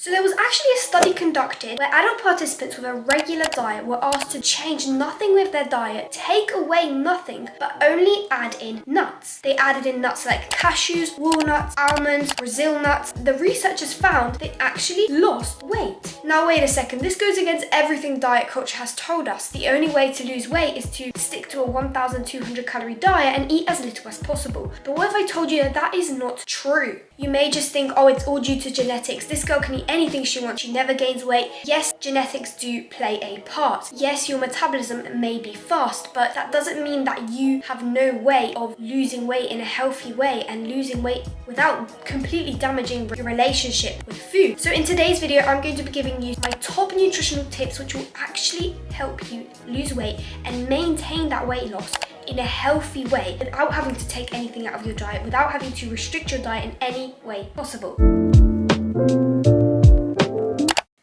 So there was actually a study conducted where adult participants with a regular diet were asked to change nothing with their diet, take away nothing, but only add in nuts. They added in nuts like cashews, walnuts, almonds, Brazil nuts. The researchers found they actually lost weight. Now wait a second, this goes against everything diet culture has told us. The only way to lose weight is to stick to a 1,200 calorie diet and eat as little as possible. But what if I told you that that is not true? You may just think, oh, it's all due to genetics. This girl can eat anything she wants. She never gains weight. Yes, genetics do play a part. Yes, your metabolism may be fast, but that doesn't mean that you have no way of losing weight in a healthy way and losing weight without completely damaging your relationship with food. So in today's video, I'm going to be giving you my top nutritional tips which will actually help you lose weight and maintain that weight loss in a healthy way without having to take anything out of your diet, without having to restrict your diet in any way possible.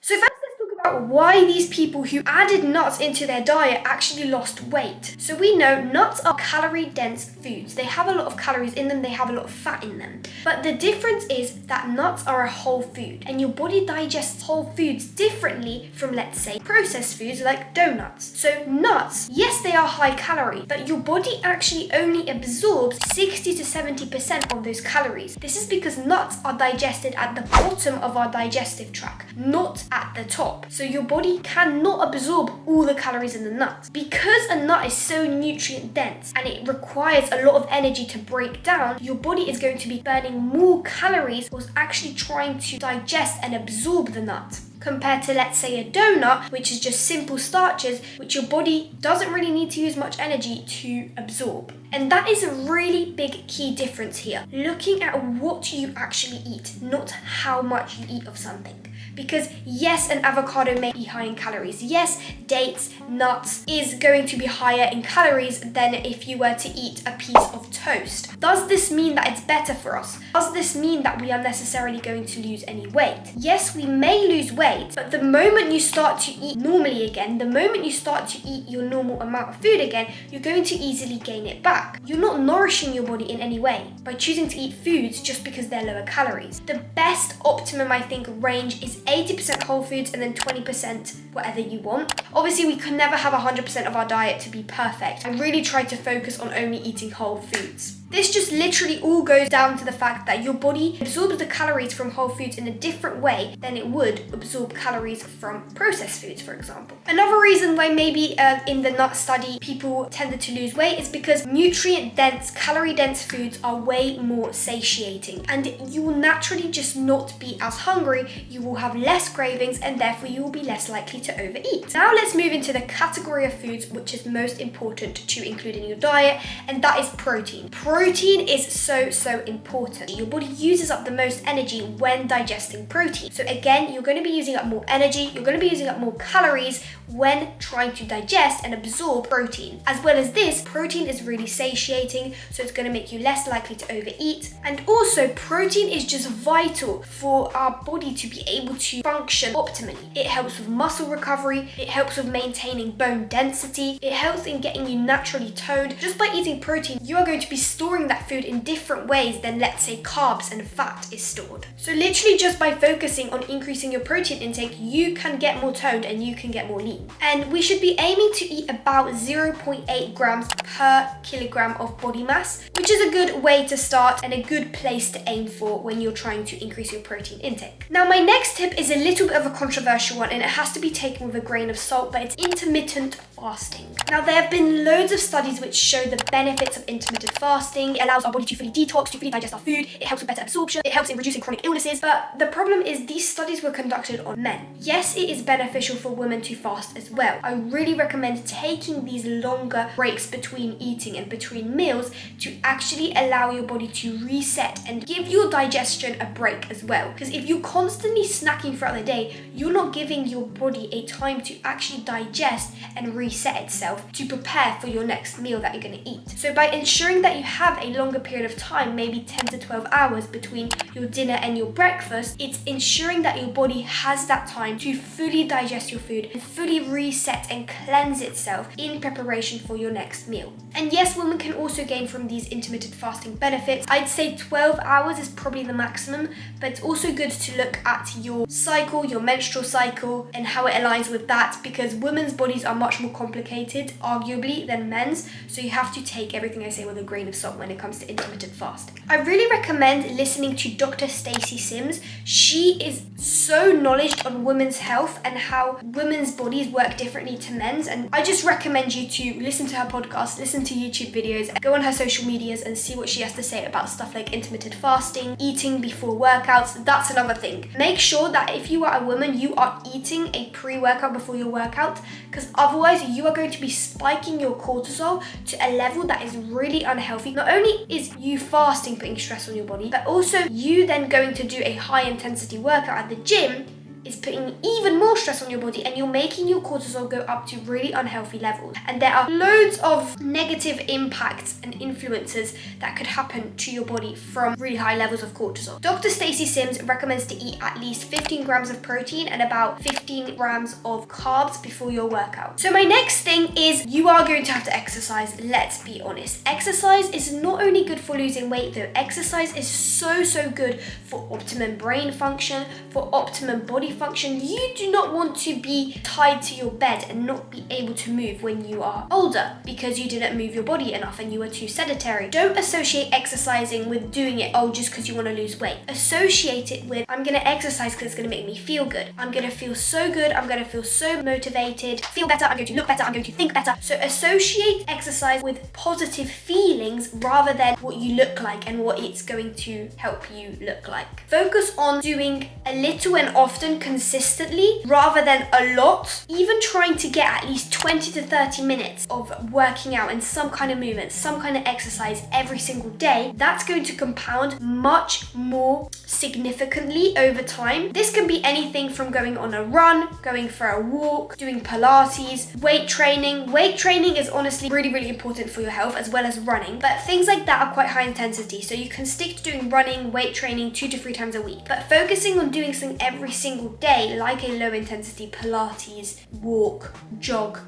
So first, let's talk about why these people who added nuts into their diet actually lost weight. So we know nuts are calorie-dense foods. They have a lot of calories in them, they have a lot of fat in them. But the difference is that nuts are a whole food, and your body digests whole foods differently from, let's say, processed foods like donuts. So nuts, yes, they are high calorie, but your body actually only absorbs 60 to 70% of those calories. This is because nuts are digested at the bottom of our digestive tract, not at the top. So your body cannot absorb all the calories in the nut. Because a nut is so nutrient dense and it requires a lot of energy to break down, your body is going to be burning more calories whilst actually trying to digest and absorb the nut, compared to, let's say, a donut, which is just simple starches, which your body doesn't really need to use much energy to absorb. And that is a really big key difference here. Looking at what you actually eat, not how much you eat of something. Because yes, an avocado may be high in calories. Yes, dates, nuts is going to be higher in calories than if you were to eat a piece of toast. Does this mean that it's better for us? Does this mean that we are necessarily going to lose any weight? Yes, we may lose weight, but the moment you start to eat normally again, the moment you start to eat your normal amount of food again, you're going to easily gain it back. You're not nourishing your body in any way by choosing to eat foods just because they're lower calories. The best optimum, I think, range is 80% whole foods and then 20% whatever you want. Obviously, we can never have 100% of our diet to be perfect. I really try to focus on only eating whole foods. This just literally all goes down to the fact that your body absorbs the calories from whole foods in a different way than it would absorb calories from processed foods, for example. Another reason why maybe in the nut study people tended to lose weight is because nutrient-dense, calorie-dense foods are way more satiating, and you will naturally just not be as hungry, you will have less cravings, and therefore you will be less likely to overeat. Now let's move into the category of foods which is most important to include in your diet, and that is protein. Protein is so important. Your body uses up the most energy when digesting protein. So again, you're going to be using up more energy, you're going to be using up more calories when trying to digest and absorb protein. As well as this, protein is really satiating, so it's going to make you less likely to overeat. And also, protein is just vital for our body to be able to function optimally. It helps with muscle recovery, it helps with maintaining bone density, it helps in getting you naturally toned. Just by eating protein, you are going to be storing that food in different ways than, let's say, carbs and fat is stored. So literally just by focusing on increasing your protein intake, you can get more toned and you can get more lean. And we should be aiming to eat about 0.8 grams per kilogram of body mass, which is a good way to start and a good place to aim for when you're trying to increase your protein intake. Now, my next tip is a little bit of a controversial one, and it has to be taken with a grain of salt, but it's intermittent fasting. Now, there have been loads of studies which show the benefits of intermittent fasting. It allows our body to fully detox, to fully digest our food. It helps with better absorption. It helps in reducing chronic illnesses. But the problem is these studies were conducted on men. Yes, it is beneficial for women to fast as well. I really recommend taking these longer breaks between eating and between meals to actually allow your body to reset and give your digestion a break as well. Because if you're constantly snacking throughout the day, you're not giving your body a time to actually digest and reset itself to prepare for your next meal that you're going to eat. So by ensuring that you have have a longer period of time, maybe 10 to 12 hours between your dinner and your breakfast, it's ensuring that your body has that time to fully digest your food and fully reset and cleanse itself in preparation for your next meal. And yes, women can also gain from these intermittent fasting benefits. I'd say 12 hours is probably the maximum, but it's also good to look at your cycle, your menstrual cycle, and how it aligns with that, because women's bodies are much more complicated, arguably, than men's. So you have to take everything I say with a grain of salt when it comes to intermittent fasting. I really recommend listening to Dr. Stacey Sims. She is so knowledgeable on women's health and how women's bodies work differently to men's. And I just recommend you to listen to her podcast, listen to YouTube videos, go on her social medias and see what she has to say about stuff like intermittent fasting, eating before workouts. That's another thing. Make sure that if you are a woman, you are eating a pre-workout before your workout, because otherwise you are going to be spiking your cortisol to a level that is really unhealthy. Not only is you fasting putting stress on your body, but also you then going to do a high intensity workout at the gym is putting even more stress on your body, and you're making your cortisol go up to really unhealthy levels. And there are loads of negative impacts and influences that could happen to your body from really high levels of cortisol. Dr. Stacey Sims recommends to eat at least 15 grams of protein and about 15 grams of carbs before your workout. So my next thing is you are going to have to exercise. Let's be honest. Exercise is not only good for losing weight though, exercise is so good for optimum brain function, for optimum body function. You do not want to be tied to your bed and not be able to move when you are older because you didn't move your body enough and you were too sedentary. Don't associate exercising with doing it, just because you want to lose weight. Associate it with, I'm going to exercise because it's going to make me feel good. I'm going to feel so good. I'm going to feel so motivated, feel better. I'm going to look better. I'm going to think better. So associate exercise with positive feelings rather than what you look like and what it's going to help you look like. Focus on doing a little and often consistently rather than a lot. Even trying to get at least 20 to 30 minutes of working out and some kind of movement, some kind of exercise every single day, that's going to compound much more significantly over time. This can be anything from going on a run, going for a walk, doing Pilates, weight training. Weight training is honestly really important for your health, as well as running, but things like that are quite high intensity, so you can stick to doing running, weight training 2 to 3 times a week. But focusing on doing something every single day, like a low intensity Pilates, walk, jog,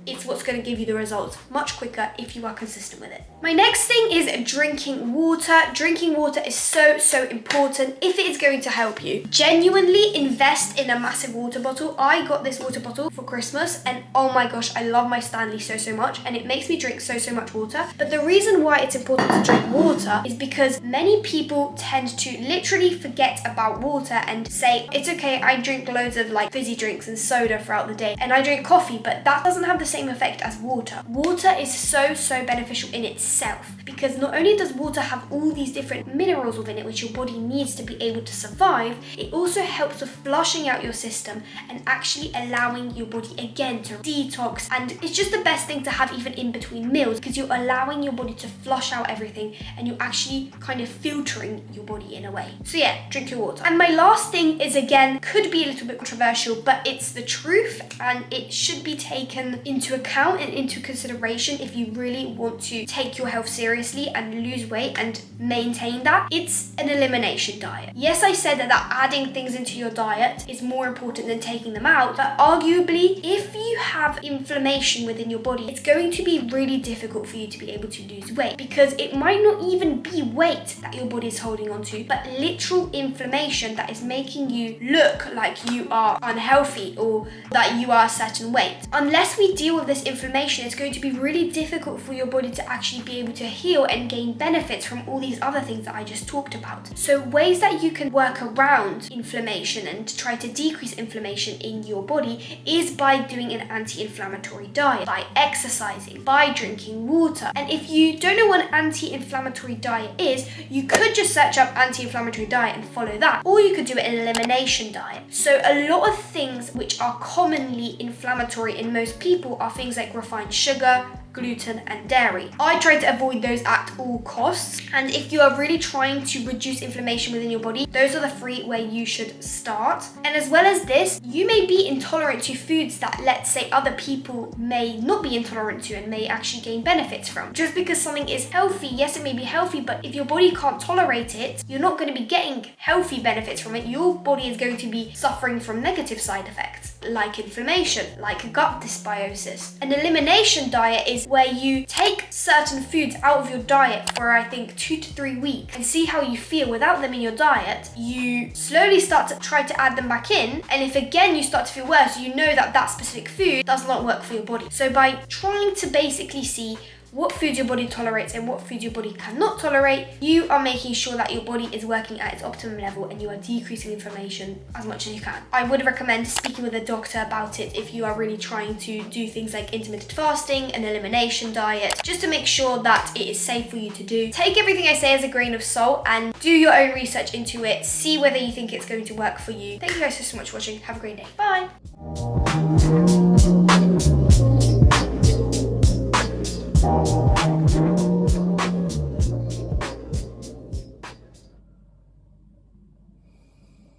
it's what's going to give you the results much quicker if you are consistent with it. My next thing is drinking water. Drinking water is so important if it is going to help you. Genuinely invest in a massive water bottle. I got this water bottle for Christmas and oh my gosh, I love my Stanley so much, and it makes me drink so much water. But the reason why it's important to drink water is because many people tend to literally forget about water and say, it's okay, I drink loads of like fizzy drinks and soda throughout the day and I drink coffee, but that doesn't have the same effect as water. Water is so beneficial in itself, because not only does water have all these different minerals within it which your body needs to be able to survive, it also helps with flushing out your system and actually allowing your body again to detox. And it's just the best thing to have even in between meals, because you're allowing your body to flush out everything and you're actually kind of filtering your body in a way. So yeah, drink your water. And my last thing is, again, could be a little bit controversial, but it's the truth and it should be taken into account and into consideration if you really want to take your health seriously and lose weight and maintain that. It's an elimination diet. Yes, I said that adding things into your diet is more important than taking them out, but arguably if you have inflammation within your body, it's going to be really difficult for you to be able to lose weight, because it might not even be weight that your body is holding on to, but literal inflammation that is making you look like you are unhealthy or that you are a certain weight. Unless we deal with this inflammation, it's going to be really difficult for your body to actually be able to heal and gain benefits from all these other things that I just talked about. So ways that you can work around inflammation and try to decrease inflammation in your body is by doing an anti-inflammatory diet, by exercising, by drinking water. And if you don't know what an anti-inflammatory diet is, you could just search up anti-inflammatory diet and follow that, or you could do an elimination diet. So a lot of things which are commonly inflammatory in most people are things like refined sugar, gluten, and dairy. I try to avoid those at all costs. And if you are really trying to reduce inflammation within your body, those are the 3 where you should start. And as well as this, you may be intolerant to foods that, let's say, other people may not be intolerant to and may actually gain benefits from. Just because something is healthy, yes, it may be healthy, but if your body can't tolerate it, you're not going to be getting healthy benefits from it. Your body is going to be suffering from negative side effects, like inflammation, like gut dysbiosis. An elimination diet is where you take certain foods out of your diet for, I think, 2 to 3 weeks and see how you feel without them in your diet. You slowly start to try to add them back in, and if again you start to feel worse, you know that that specific food does not work for your body. So by trying to basically see what foods your body tolerates and what foods your body cannot tolerate, you are making sure that your body is working at its optimum level and you are decreasing inflammation as much as you can. I would recommend speaking with a doctor about it if you are really trying to do things like intermittent fasting, an elimination diet, just to make sure that it is safe for you to do. Take everything I say as a grain of salt and do your own research into it. See whether you think it's going to work for you. Thank you guys so much for watching. Have a great day. Bye.